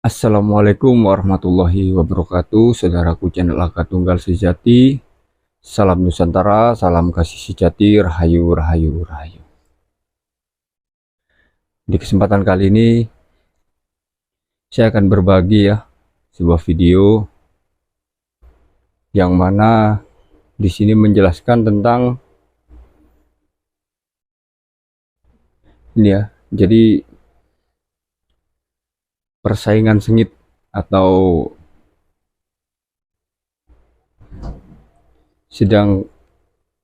Assalamualaikum warahmatullahi wabarakatuh, saudaraku channel Aka Tunggal Sejati. Salam Nusantara, salam kasih sejati, rahayu, rahayu, rahayu. Di kesempatan kali ini, saya akan berbagi sebuah video yang mana di sini menjelaskan tentang ini jadi persaingan sengit atau sedang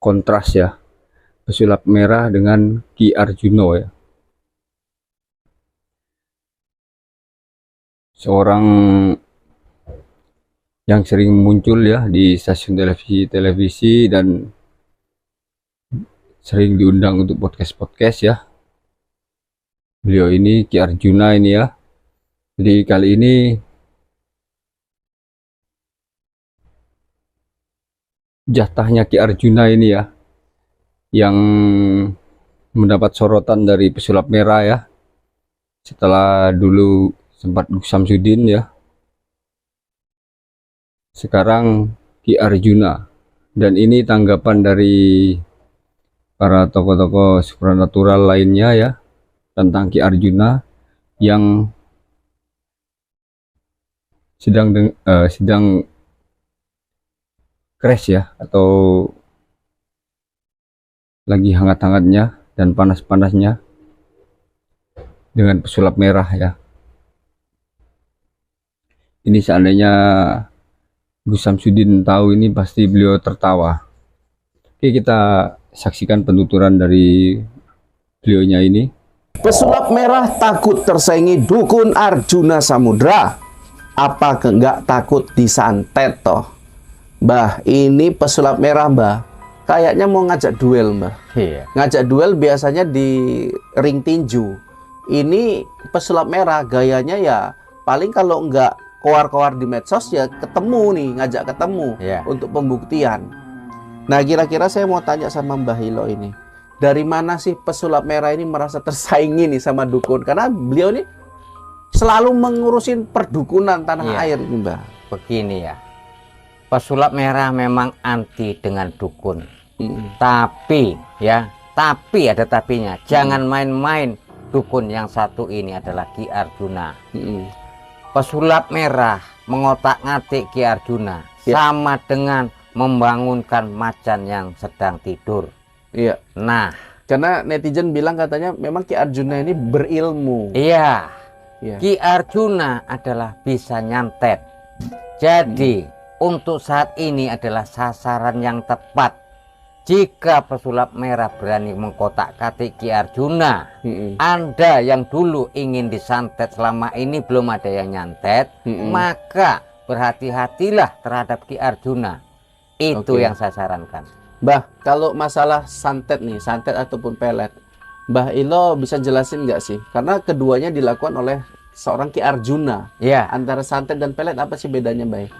kontras pesulap merah dengan Ki Arjuno seorang yang sering muncul di stasiun televisi dan sering diundang untuk podcast beliau ini Ki Arjuna ini jadi kali ini jatahnya Ki Arjuna ini yang mendapat sorotan dari pesulap merah setelah dulu sempat Gus Samsudin sekarang Ki Arjuna. Dan ini tanggapan dari para tokoh-tokoh supranatural lainnya tentang Ki Arjuna yang sedang crash atau lagi hangat-hangatnya dan panas-panasnya dengan pesulap merah Ini seandainya Gus Samsudin tahu ini pasti beliau tertawa. Oke, kita saksikan penuturan dari beliaunya ini. Pesulap merah takut tersaingi dukun Arjuna Samudra. Apa enggak takut disantet toh? Mbah, ini pesulap merah, Mbah. Kayaknya mau ngajak duel, Mbah. Iya. Ngajak duel biasanya di ring tinju. Ini pesulap merah gayanya paling kalau enggak koar-koar di medsos ketemu nih, ngajak ketemu untuk pembuktian. Nah, kira-kira saya mau tanya sama Mbah Hilo ini. Dari mana sih pesulap merah ini merasa tersaingi nih sama dukun? Karena beliau ini selalu mengurusin perdukunan tanah air ini, Mbah. Begini pesulap merah memang anti dengan dukun. Tapi ada tapinya. Jangan main-main, dukun yang satu ini adalah Ki Arjuna. Pesulap merah mengotak-ngatik Ki Arjuna sama dengan membangunkan macan yang sedang tidur. Iya. Nah, karena netizen bilang katanya memang Ki Arjuna ini berilmu. Iya. Ki Arjuna adalah bisa nyantet. Jadi untuk saat ini adalah sasaran yang tepat. Jika pesulap merah berani mengkotak-katik Ki Arjuna, Anda yang dulu ingin disantet selama ini belum ada yang nyantet, maka berhati-hatilah terhadap Ki Arjuna. Itu yang saya sarankan. Mbah, kalau masalah santet nih, santet ataupun pelet, Mbah Ilo bisa jelasin nggak sih? Karena keduanya dilakukan oleh seorang Ki Arjuna. Antara santet dan pelet apa sih bedanya, Mbah?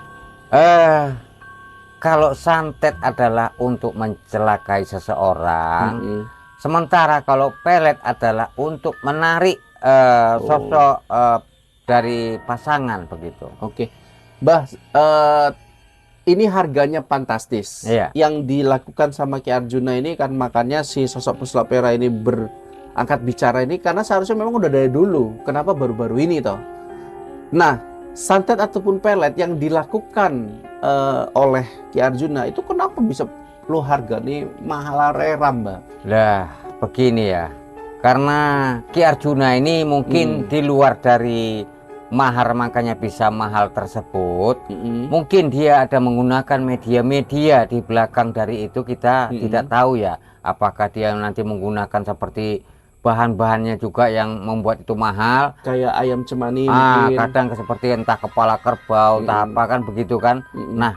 Kalau santet adalah untuk mencelakai seseorang, sementara kalau pelet adalah untuk menarik sosok dari pasangan begitu. Oke, Mbah, ini harganya fantastis. Yang dilakukan sama Ki Arjuna ini kan makanya si sosok pesulap merah ini berangkat bicara ini karena seharusnya memang udah dari dulu. Kenapa baru-baru ini toh? Nah, santet ataupun pelet yang dilakukan oleh Ki Arjuna itu kenapa bisa lo harga nih mahal rera, Mbak? Lah, begini karena Ki Arjuna ini mungkin di luar dari mahar makanya bisa mahal tersebut. Mungkin dia ada menggunakan media-media di belakang dari itu, kita tidak tahu apakah dia nanti menggunakan seperti bahan-bahannya juga yang membuat itu mahal, kayak ayam cemani kadang seperti entah kepala kerbau entah apa kan begitu kan. Nah,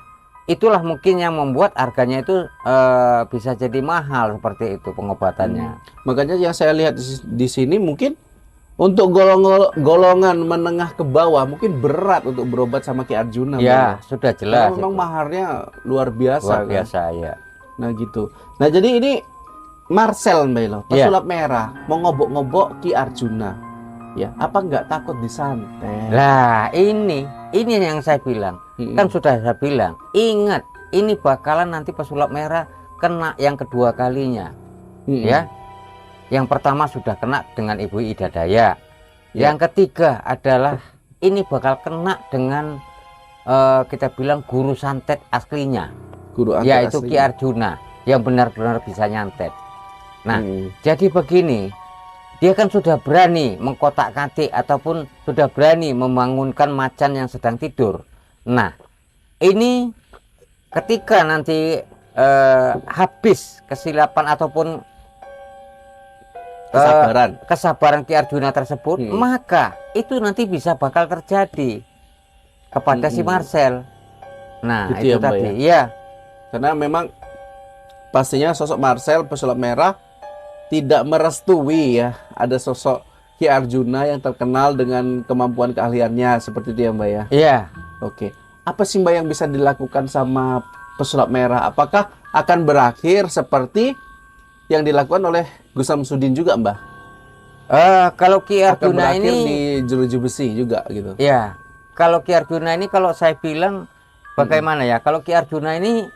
itulah mungkin yang membuat harganya itu bisa jadi mahal seperti itu pengobatannya. Makanya yang saya lihat di sini mungkin untuk golongan menengah ke bawah mungkin berat untuk berobat sama Ki Arjuna. Sudah jelas. Memang maharnya luar biasa. Luar biasa Nah gitu. Nah jadi ini Marcel, Mbak Ilo, pesulap merah mau ngobok-ngobok Ki Arjuna. Ya, apa nggak takut disantet? Lah ini yang saya bilang. Kan sudah saya bilang, ingat ini bakalan nanti pesulap merah kena yang kedua kalinya. Ya. Yang pertama sudah kena dengan Ibu Ida Daya. Yang ketiga adalah ini bakal kena dengan kita bilang guru santet aslinya, yaitu Ki Arjuna yang benar-benar bisa nyantet. Nah, jadi begini, dia kan sudah berani mengkotak-katik ataupun sudah berani membangunkan macan yang sedang tidur. Nah, ini ketika nanti habis kesilapan ataupun kesabaran Ki Arjuna tersebut, maka itu nanti bisa bakal terjadi kepada si Marcel. Nah, gitu itu ya, tadi. ya? Iya. Karena memang pastinya sosok Marcel pesulap merah tidak merestui ya ada sosok Ki Arjuna yang terkenal dengan kemampuan keahliannya seperti itu ya, Mbak ya. Iya. Oke. Apa sih, Mbak, yang bisa dilakukan sama pesulap merah? Apakah akan berakhir seperti yang dilakukan oleh Gus Samsudin juga, Mbak? Kalau Ki Arjuna ini ini di jeruji besi juga gitu. ya, kalau Ki Arjuna ini kalau saya bilang bagaimana ya? Kalau Ki Arjuna ini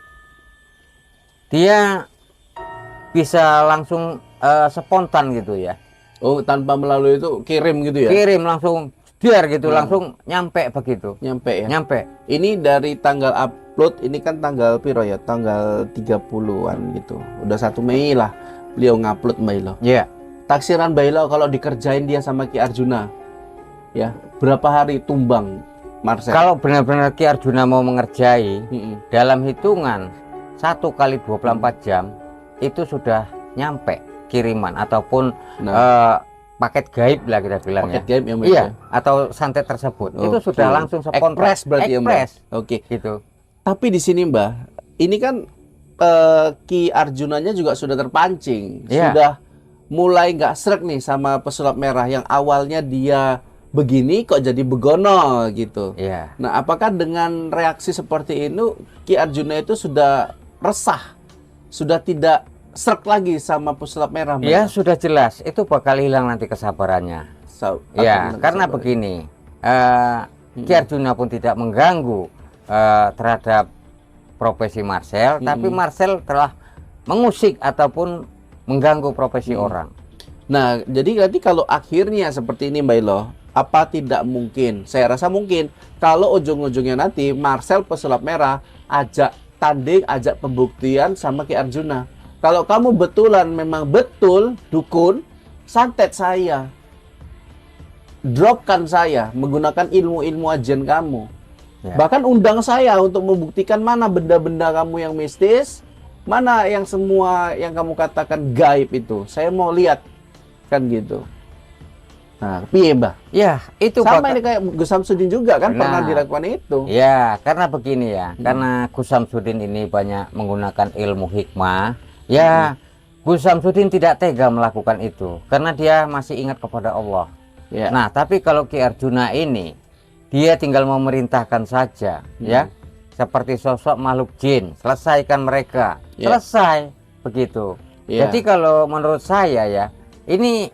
dia bisa langsung spontan gitu ya. Oh, tanpa melalui itu kirim gitu ya? Kirim langsung biar gitu, langsung nyampe begitu. Nyampe ya? Nyampe. Ini dari tanggal upload, ini kan tanggal piro ya? Tanggal 30-an gitu. Udah 1 Mei lah beliau ngupload, Mbak Ilo. Iya. Taksiran Mbak Ilo kalau dikerjain dia sama Ki Arjuna, ya berapa hari tumbang Marcel? Kalau benar-benar Ki Arjuna mau mengerjai, dalam hitungan 1 kali 24 jam itu sudah nyampe kiriman ataupun paket gaib lah kita bilang, paket ya. gaib ya, Mbak? Iya, atau santet tersebut. Itu sudah langsung spontan. Ekspres berarti ya, Mbak? Oke. Gitu. Tapi di sini, Mbak, ini kan Ki Arjunanya juga sudah terpancing, sudah mulai nggak srek nih sama pesulap merah yang awalnya dia begini kok jadi begono gitu. Iya. Nah, apakah dengan reaksi seperti ini Ki Arjuna itu sudah resah, sudah tidak srek lagi sama pesulap merah? Ya sudah jelas itu bakal hilang nanti kesabarannya. Ya, karena begini, Ki Arjuna pun tidak mengganggu terhadap profesi Marcel, tapi Marcel telah mengusik ataupun mengganggu profesi orang. Nah, jadi nanti kalau akhirnya seperti ini, Mbak Ilo, apa tidak mungkin? Saya rasa mungkin kalau ujung-ujungnya nanti Marcel pesulap merah ajak tanding, ajak pembuktian sama Ki Arjuna. Kalau kamu betulan memang betul dukun, santet saya, dropkan saya menggunakan ilmu-ilmu ajian kamu. Bahkan undang saya untuk membuktikan mana benda-benda kamu yang mistis, mana yang semua yang kamu katakan gaib itu. Saya mau lihat, kan gitu. Nah, piye, Mbah? Ya, itu sama ini kayak Gus Samsudin juga kan pernah dilakukan itu. Ya, karena begini ya, karena Gus Samsudin ini banyak menggunakan ilmu hikmah. Ya, Gus Samsudin tidak tega melakukan itu karena dia masih ingat kepada Allah. Nah, tapi kalau Ki Arjuna ini dia tinggal memerintahkan saja, ya, seperti sosok makhluk jin, selesaikan mereka, selesai begitu. Jadi kalau menurut saya ya, ini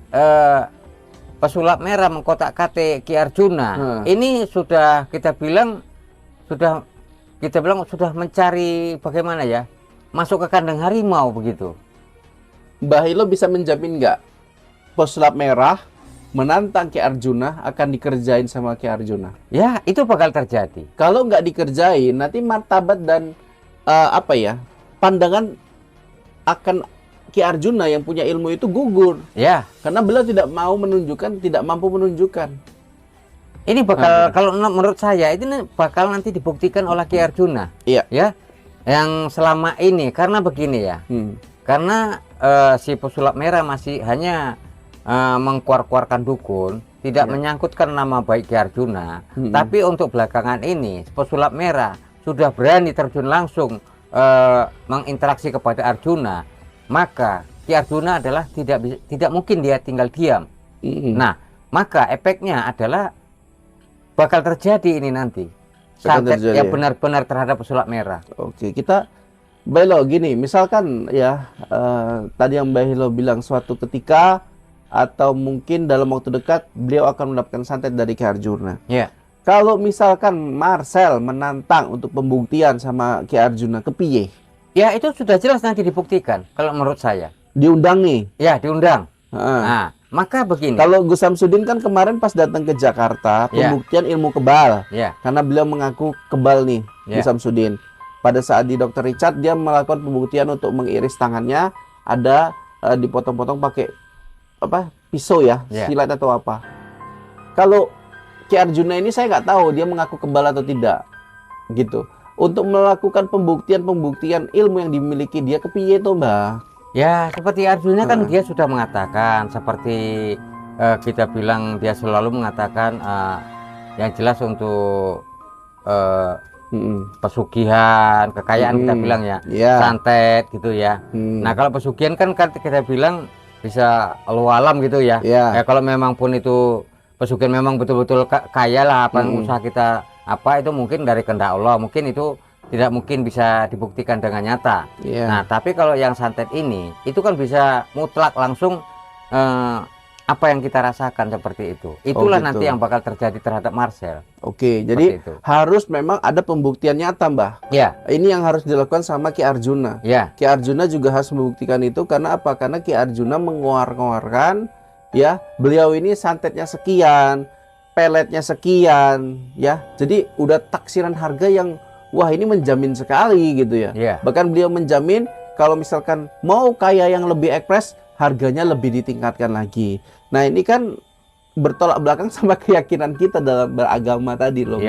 pesulap merah mengkotak-katik Ki Arjuna, ini sudah kita bilang sudah mencari bagaimana ya, masuk ke kandang harimau begitu. Mbah Ilo bisa menjamin nggak pesulap merah menantang Ki Arjuna akan dikerjain sama Ki Arjuna? Ya, itu bakal terjadi. Kalau nggak dikerjain, nanti martabat dan pandangan akan Ki Arjuna yang punya ilmu itu gugur. Ya, karena beliau tidak mau menunjukkan, tidak mampu menunjukkan. Ini bakal, kalau menurut saya, ini bakal nanti dibuktikan oleh Ki Arjuna. Iya. Ya, yang selama ini, karena begini ya, karena si pesulap merah masih hanya mengkuar-kuarkan dukun, tidak menyangkutkan nama baik Ki Arjuna. Tapi untuk belakangan ini pesulap merah sudah berani terjun langsung menginteraksi kepada Arjuna, maka Ki Arjuna adalah tidak mungkin dia tinggal diam. Nah, maka efeknya adalah bakal terjadi ini nanti santet yang benar-benar terhadap pesulap merah. Oke, kita Mbak Ilo gini, misalkan ya tadi yang Mbak Ilo bilang suatu ketika atau mungkin dalam waktu dekat beliau akan mendapatkan santet dari Ki Arjuna. Ya. Kalau misalkan Marcel menantang untuk pembuktian sama Ki Arjuna, kepiye? Ya itu sudah jelas nanti dibuktikan kalau menurut saya. Diundang nih. Ya diundang. Heeh. Nah, maka begini. Kalau Gus Samsudin kan kemarin pas datang ke Jakarta, pembuktian ilmu kebal. Ya. Karena beliau mengaku kebal nih, Gus Samsudin. Pada saat di Dr. Richard, dia melakukan pembuktian untuk mengiris tangannya, ada dipotong-potong pakai apa? Pisau ya, silat atau apa. Kalau Ki Arjuna ini saya nggak tahu dia mengaku kebal atau tidak, gitu. Untuk melakukan pembuktian ilmu yang dimiliki dia, kepiye tuh Mbak? Ya, seperti Arjuna kan dia sudah mengatakan, seperti kita bilang dia selalu mengatakan yang jelas untuk pesugihan, kekayaan kita bilang ya, santet gitu ya. Nah, kalau pesugihan kan kita bilang bisa lu alam gitu ya. Ya kalau memang pun itu pesugihan memang betul-betul kaya lah, apa usaha kita apa itu mungkin dari kehendak Allah, mungkin itu tidak mungkin bisa dibuktikan dengan nyata. Nah, tapi kalau yang santet ini, itu kan bisa mutlak langsung apa yang kita rasakan seperti itu. Itulah gitu. Nanti yang bakal terjadi terhadap Marcel. Oke, jadi harus memang ada pembuktian nyata, Mbah. Ya. Ini yang harus dilakukan sama Ki Arjuna. Ya. Ki Arjuna juga harus membuktikan itu karena apa? Karena Ki Arjuna mengeluarkan ya, beliau ini santetnya sekian, peletnya sekian, ya. Jadi udah taksiran harga yang wah ini menjamin sekali gitu ya. Bahkan beliau menjamin kalau misalkan mau kaya yang lebih ekspres, harganya lebih ditingkatkan lagi. Nah ini kan bertolak belakang sama keyakinan kita dalam beragama tadi loh.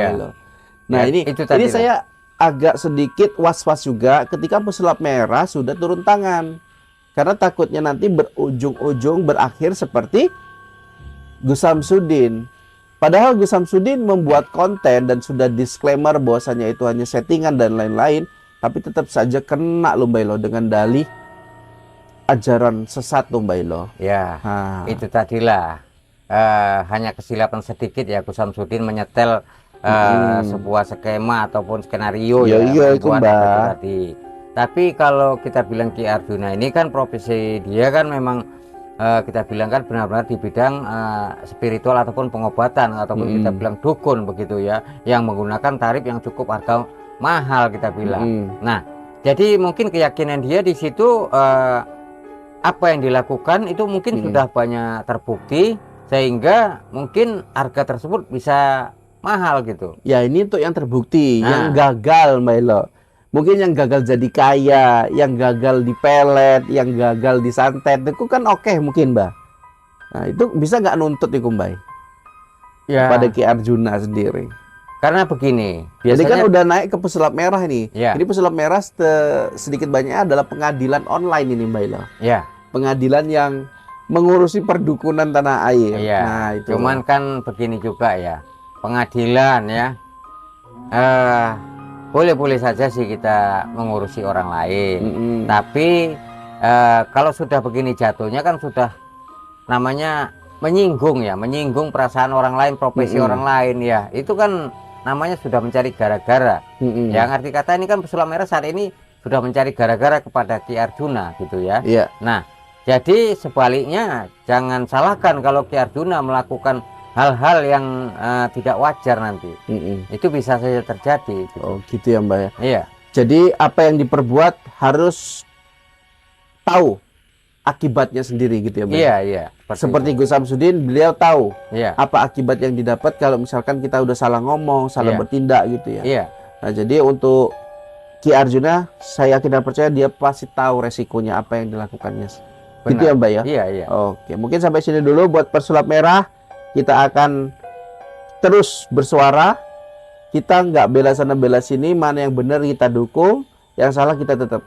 Nah ini saya agak sedikit was-was juga ketika pesulap merah sudah turun tangan. Karena takutnya nanti berujung-ujung berakhir seperti Gus Samsudin. Padahal Gus Samsudin membuat konten dan sudah disclaimer bahwasanya itu hanya settingan dan lain-lain, tapi tetap saja kena loh Mbak Ilo dengan dalih ajaran sesat loh Mbak Ilo. Ya, itu tadilah hanya kesilapan sedikit ya Gus Samsudin menyetel sebuah skema ataupun skenario itu Mbak. Tadi. Tapi kalau kita bilang Ki Arjuna ini kan profesi dia kan memang kita bilang kan benar-benar di bidang spiritual ataupun pengobatan ataupun kita bilang dukun begitu ya, yang menggunakan tarif yang cukup harga mahal kita bilang. Nah, jadi mungkin keyakinan dia di situ apa yang dilakukan itu mungkin sudah banyak terbukti sehingga mungkin harga tersebut bisa mahal gitu. Ya ini untuk yang terbukti, yang gagal Mbak Elo. Mungkin yang gagal jadi kaya, yang gagal di pelet, yang gagal di santet, itu kan oke mungkin Mbak. Nah itu bisa nggak nuntut itu Mbak? Ya. Pada Ki Arjuna sendiri. Karena begini, biasanya ini kan udah naik ke pesulap merah nih. Ini pesulap merah sedikit banyaknya adalah pengadilan online ini Mbak Ilo. Pengadilan yang mengurusi perdukunan tanah air. Nah itu. Cuman kan begini juga ya, pengadilan ya. Boleh-boleh saja sih kita mengurusi orang lain, tapi kalau sudah begini jatuhnya kan sudah namanya menyinggung ya, menyinggung perasaan orang lain, profesi orang lain ya, itu kan namanya sudah mencari gara-gara. Yang arti kata ini kan pesulap merah saat ini sudah mencari gara-gara kepada Ki Arjuna gitu ya. Nah, jadi sebaliknya jangan salahkan kalau Ki Arjuna melakukan hal-hal yang tidak wajar nanti. Itu bisa saja terjadi gitu. Oh gitu ya Mbak ya. Iya. Jadi apa yang diperbuat harus tahu akibatnya sendiri gitu ya Mbak. Iya. Seperti Gus Samsudin, beliau tahu apa akibat yang didapat kalau misalkan kita udah salah ngomong, salah bertindak gitu ya. Nah jadi untuk Ki Arjuna, saya yakin dan percaya dia pasti tahu resikonya apa yang dilakukannya. Gitu ya Mbak ya. Iya. Oke, mungkin sampai sini dulu buat pesulap merah. Kita akan terus bersuara. Kita nggak bela sana bela sini, mana yang benar kita dukung, yang salah kita tetap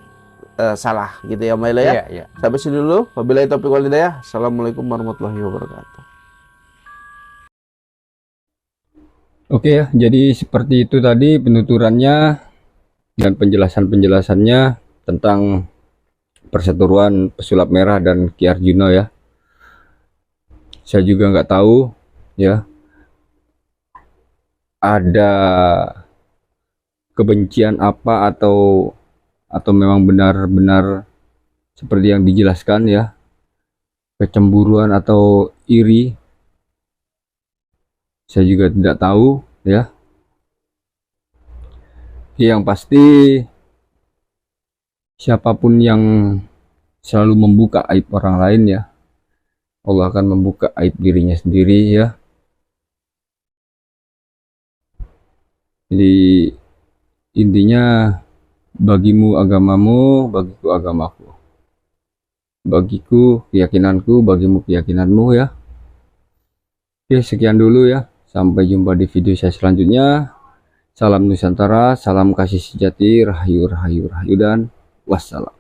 salah gitu ya Mbak Ila ya. Sampai sini dulu. Wabillahi taufiq wal hidayah. Assalamualaikum warahmatullahi wabarakatuh. Oke ya, jadi seperti itu tadi penuturannya dan penjelasannya tentang perseteruan pesulap merah dan Ki Arjuna ya. Saya juga nggak tahu ya ada kebencian apa atau memang benar-benar seperti yang dijelaskan ya. kecemburuan atau iri, saya juga tidak tahu ya. Yang pasti siapapun yang selalu membuka aib orang lain ya, Allah akan membuka aib dirinya sendiri ya. Jadi intinya, bagimu agamamu, bagiku agamaku, bagiku keyakinanku, bagimu keyakinanmu ya. Oke, sekian dulu ya, sampai jumpa di video saya selanjutnya. Salam Nusantara, salam kasih sejati, rahayu rahayu rahayu, dan wassalam.